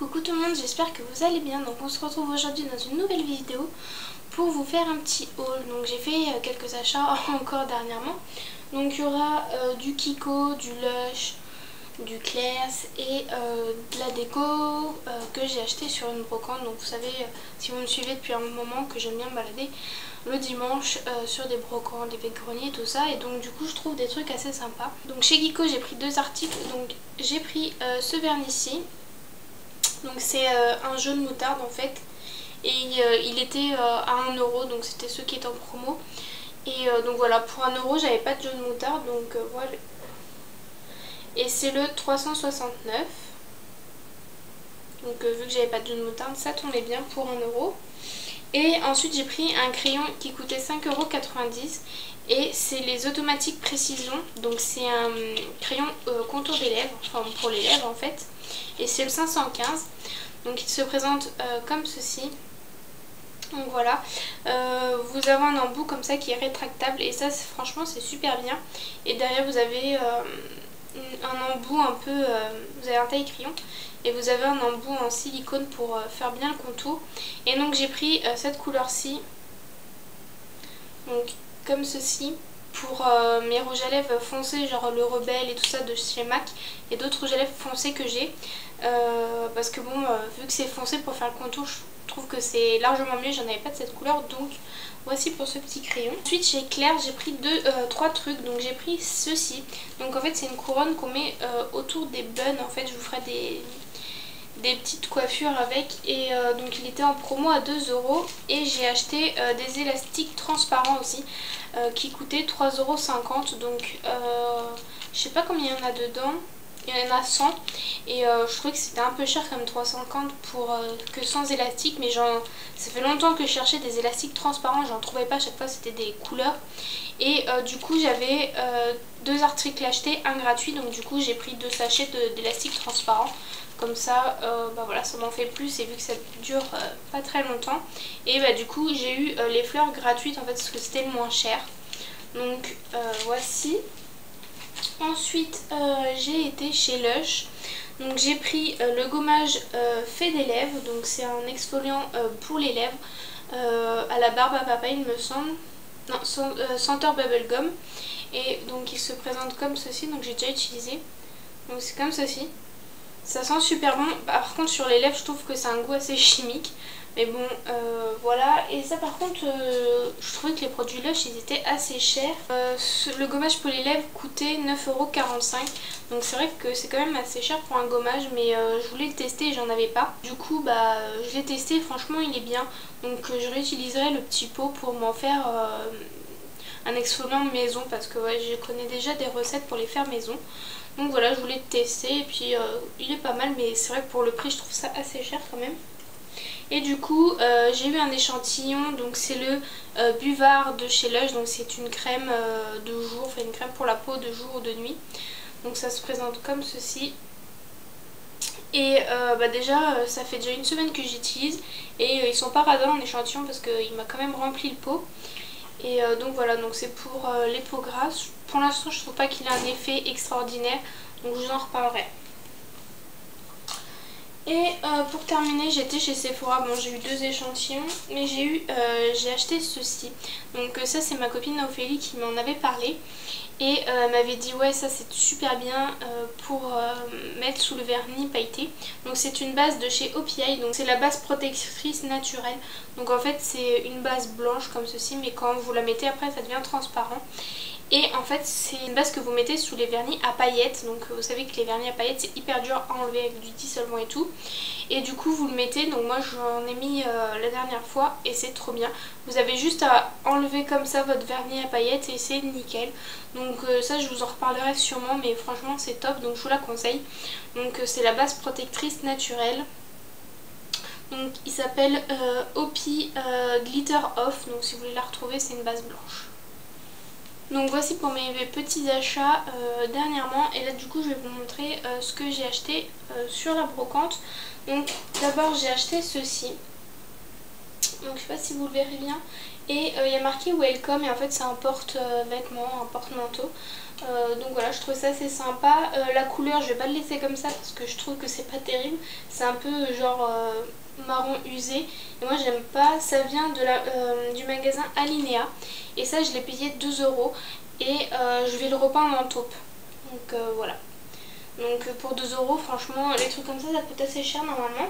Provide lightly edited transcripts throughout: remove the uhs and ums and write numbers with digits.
Coucou tout le monde, j'espère que vous allez bien. Donc on se retrouve aujourd'hui dans une nouvelle vidéo pour vous faire un petit haul. Donc j'ai fait quelques achats encore dernièrement. Donc il y aura du Kiko, du Lush, du Claire's et de la déco que j'ai acheté sur une brocante. Donc vous savez, si vous me suivez depuis un moment, que j'aime bien me balader le dimanche sur des brocantes, des vide-greniers, tout ça. Et donc du coup je trouve des trucs assez sympas. Donc chez Kiko j'ai pris deux articles. Donc j'ai pris ce vernis-ci. Donc c'est un jaune moutarde en fait. Et il était à 1 euro, donc c'était ceux qui étaient en promo. Et donc voilà, pour 1 euro j'avais pas de jaune moutarde, donc voilà. Et c'est le 369. Donc vu que j'avais pas de jaune moutarde, ça tombait bien pour 1 euro. Et ensuite j'ai pris un crayon qui coûtait 5,90 €. Et c'est les automatiques précision. Donc c'est un crayon contour des lèvres, enfin pour les lèvres en fait. Et c'est le 515. Donc il se présente comme ceci. Donc voilà, vous avez un embout comme ça qui est rétractable et ça franchement c'est super bien. Et derrière vous avez un embout un peu, vous avez un taille crayon et vous avez un embout en silicone pour faire bien le contour. Et donc j'ai pris cette couleur-ci, donc comme ceci, pour mes rouges à lèvres foncés, genre le Rebelle et tout ça de chez MAC. Il y a d'autres rouges à lèvres foncés que j'ai, parce que bon, vu que c'est foncé pour faire le contour, je trouve que c'est largement mieux. J'en avais pas de cette couleur, donc voici pour ce petit crayon. Ensuite chez Claire j'ai pris trois trucs. Donc j'ai pris ceci. Donc en fait c'est une couronne qu'on met autour des buns. En fait je vous ferai des petites coiffures avec. Et donc il était en promo à 2 €. Et j'ai acheté des élastiques transparents aussi qui coûtaient 3,50 €. Donc je sais pas combien il y en a dedans. Il y en a 100 et je trouvais que c'était un peu cher comme 3,50 pour que sans élastique. Mais ça fait longtemps que je cherchais des élastiques transparents, j'en trouvais pas, à chaque fois c'était des couleurs. Et du coup j'avais deux articles achetés, un gratuit. Donc du coup j'ai pris 2 sachets d'élastiques transparents. Comme ça, bah voilà, ça m'en fait plus et vu que ça dure pas très longtemps. Et bah du coup j'ai eu les fleurs gratuites en fait parce que c'était le moins cher. Donc voici. Ensuite j'ai été chez Lush. Donc j'ai pris le gommage fait des lèvres. Donc c'est un exfoliant pour les lèvres à la barbe à papa il me semble. Non, senteur bubblegum. Et donc il se présente comme ceci. Donc j'ai déjà utilisé. Donc c'est comme ceci. Ça sent super bon. Par contre sur les lèvres je trouve que c'est un goût assez chimique. Mais bon voilà. Et ça par contre je trouvais que les produits Lush ils étaient assez chers. Le gommage pour les lèvres coûtait 9,45 €. Donc c'est vrai que c'est quand même assez cher pour un gommage. Mais je voulais le tester et j'en avais pas. Du coup bah je l'ai testé, franchement il est bien. Donc je réutiliserai le petit pot pour m'en faire un exfoliant maison. Parce que ouais, je connais déjà des recettes pour les faire maison. Donc voilà, je voulais le tester et puis il est pas mal. Mais c'est vrai que pour le prix je trouve ça assez cher quand même. Et du coup j'ai eu un échantillon. Donc c'est le Buvard de chez Lush. Donc c'est une crème de jour, enfin une crème pour la peau de jour ou de nuit. Donc ça se présente comme ceci. Et bah déjà ça fait déjà une semaine que j'utilise. Et ils sont pas radins en échantillon parce qu'il m'a quand même rempli le pot. Et donc voilà, donc c'est pour les peaux grasses. Pour l'instant je trouve pas qu'il ait un effet extraordinaire, donc je vous en reparlerai. Et pour terminer j'étais chez Sephora. Bon j'ai eu 2 échantillons, mais j'ai acheté ceci. Donc ça c'est ma copine Ophélie qui m'en avait parlé. Et elle m'avait dit ouais ça c'est super bien pour mettre sous le vernis pailleté. Donc c'est une base de chez OPI. Donc c'est la base protectrice naturelle. Donc en fait c'est une base blanche comme ceci, mais quand vous la mettez après ça devient transparent. Et en fait c'est une base que vous mettez sous les vernis à paillettes. Donc vous savez que les vernis à paillettes c'est hyper dur à enlever avec du dissolvant et tout. Et du coup vous le mettez, donc moi j'en ai mis la dernière fois et c'est trop bien. Vous avez juste à enlever comme ça votre vernis à paillettes et c'est nickel. Donc ça je vous en reparlerai sûrement, mais franchement c'est top, donc je vous la conseille. Donc c'est la base protectrice naturelle. Donc il s'appelle OPI Glitter Off. Donc si vous voulez la retrouver c'est une base blanche. Donc voici pour mes petits achats dernièrement. Et là du coup je vais vous montrer ce que j'ai acheté sur la brocante. Donc d'abord j'ai acheté ceci. donc je sais pas si vous le verrez bien. Et il y a marqué welcome et en fait c'est un porte-vêtements, un porte-manteau. Donc voilà, je trouve ça assez sympa. La couleur, je vais pas le laisser comme ça parce que je trouve que c'est pas terrible. C'est un peu genre marron usé et moi j'aime pas. Ça vient de du magasin Alinea et ça je l'ai payé 2 € et je vais le repeindre en taupe. Donc voilà. Donc pour 2 € franchement les trucs comme ça coûte assez cher normalement.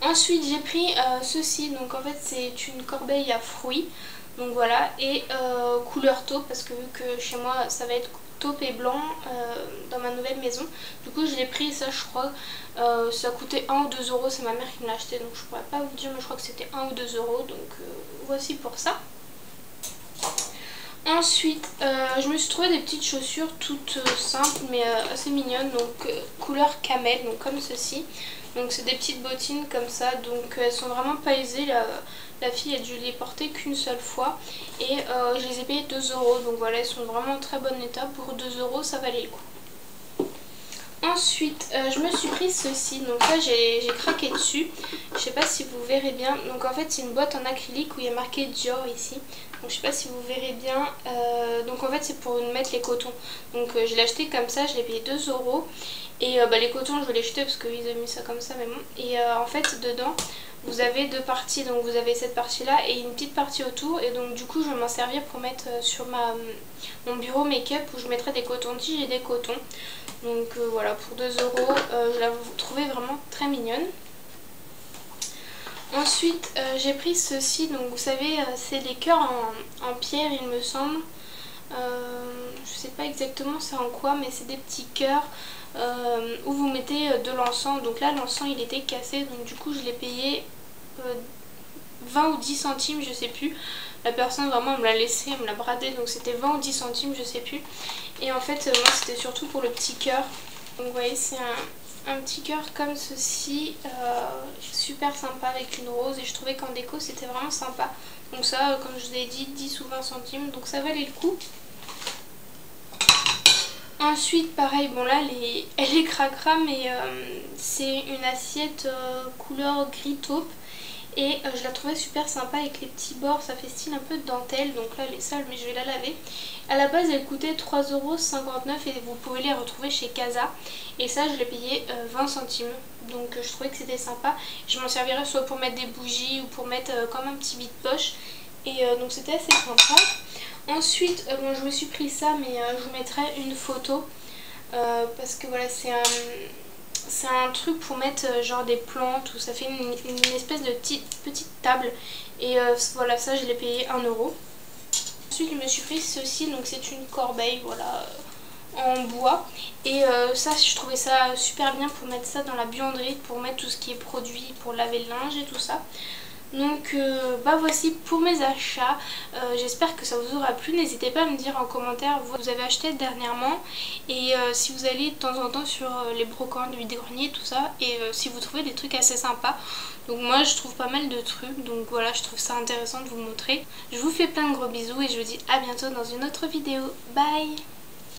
Ensuite j'ai pris ceci, donc en fait c'est une corbeille à fruits. Donc voilà, et couleur taupe parce que vu que chez moi ça va être taupe et blanc dans ma nouvelle maison. Du coup je l'ai pris, ça je crois, ça coûtait 1 ou 2 €, c'est ma mère qui me l'a acheté donc je pourrais pas vous dire mais je crois que c'était 1 ou 2 €, donc voici pour ça. Ensuite je me suis trouvé des petites chaussures toutes simples mais assez mignonnes, donc couleur camel, donc comme ceci. Donc c'est des petites bottines comme ça, donc elles sont vraiment pas aisées, la fille a dû les porter qu'une seule fois et je les ai payées 2 €, donc voilà, elles sont vraiment en très bon état, pour 2 € ça valait le coup. Ensuite je me suis pris ceci, donc là j'ai craqué dessus, je sais pas si vous verrez bien, donc en fait c'est une boîte en acrylique où il y a marqué Dior ici, donc je sais pas si vous verrez bien, donc en fait c'est pour mettre les cotons, donc je l'ai acheté comme ça, je l'ai payé 2 € et les cotons je vais les jeter parce qu'ils ont mis ça comme ça mais bon, et en fait dedans vous avez deux parties, donc vous avez cette partie là et une petite partie autour et donc du coup je vais m'en servir pour mettre sur mon bureau make-up où je mettrai des cotons-tiges et des cotons. Donc voilà, pour 2 €, je la trouvais vraiment très mignonne. Ensuite j'ai pris ceci, donc vous savez c'est des cœurs en pierre il me semble. Je sais pas exactement c'est en quoi mais c'est des petits cœurs où vous mettez de l'encens. Donc là l'encens il était cassé donc du coup je l'ai payé 20 ou 10 centimes je sais plus. La personne vraiment elle me l'a laissé, elle me l'a bradé, donc c'était 20 ou 10 centimes je sais plus. Et en fait moi c'était surtout pour le petit cœur. Donc vous voyez c'est un petit cœur comme ceci, super sympa avec une rose et je trouvais qu'en déco c'était vraiment sympa. Donc ça comme je vous ai dit 10 ou 20 centimes donc ça valait le coup. Ensuite pareil, bon là elle est cracra mais c'est une assiette couleur gris taupe et je la trouvais super sympa avec les petits bords, ça fait style un peu de dentelle, donc là elle est sale mais je vais la laver. À la base elle coûtait 3,59 € et vous pouvez les retrouver chez Casa et ça je l'ai payé 20 centimes, donc je trouvais que c'était sympa. Je m'en servirais soit pour mettre des bougies ou pour mettre comme un petit vide-poche et donc c'était assez sympa. Ensuite bon, je me suis pris ça mais je vous mettrai une photo parce que voilà c'est un truc pour mettre genre des plantes ou ça fait une espèce de petite table et voilà ça je l'ai payé 1 €. Ensuite je me suis pris ceci, donc c'est une corbeille voilà en bois et ça je trouvais ça super bien pour mettre ça dans la buanderie, pour mettre tout ce qui est produit pour laver le linge et tout ça. Donc voici pour mes achats, j'espère que ça vous aura plu, n'hésitez pas à me dire en commentaire vous avez acheté dernièrement et si vous allez de temps en temps sur les brocantes, les vide-greniers tout ça et si vous trouvez des trucs assez sympas. Donc moi je trouve pas mal de trucs, donc voilà je trouve ça intéressant de vous montrer. Je vous fais plein de gros bisous et je vous dis à bientôt dans une autre vidéo, bye.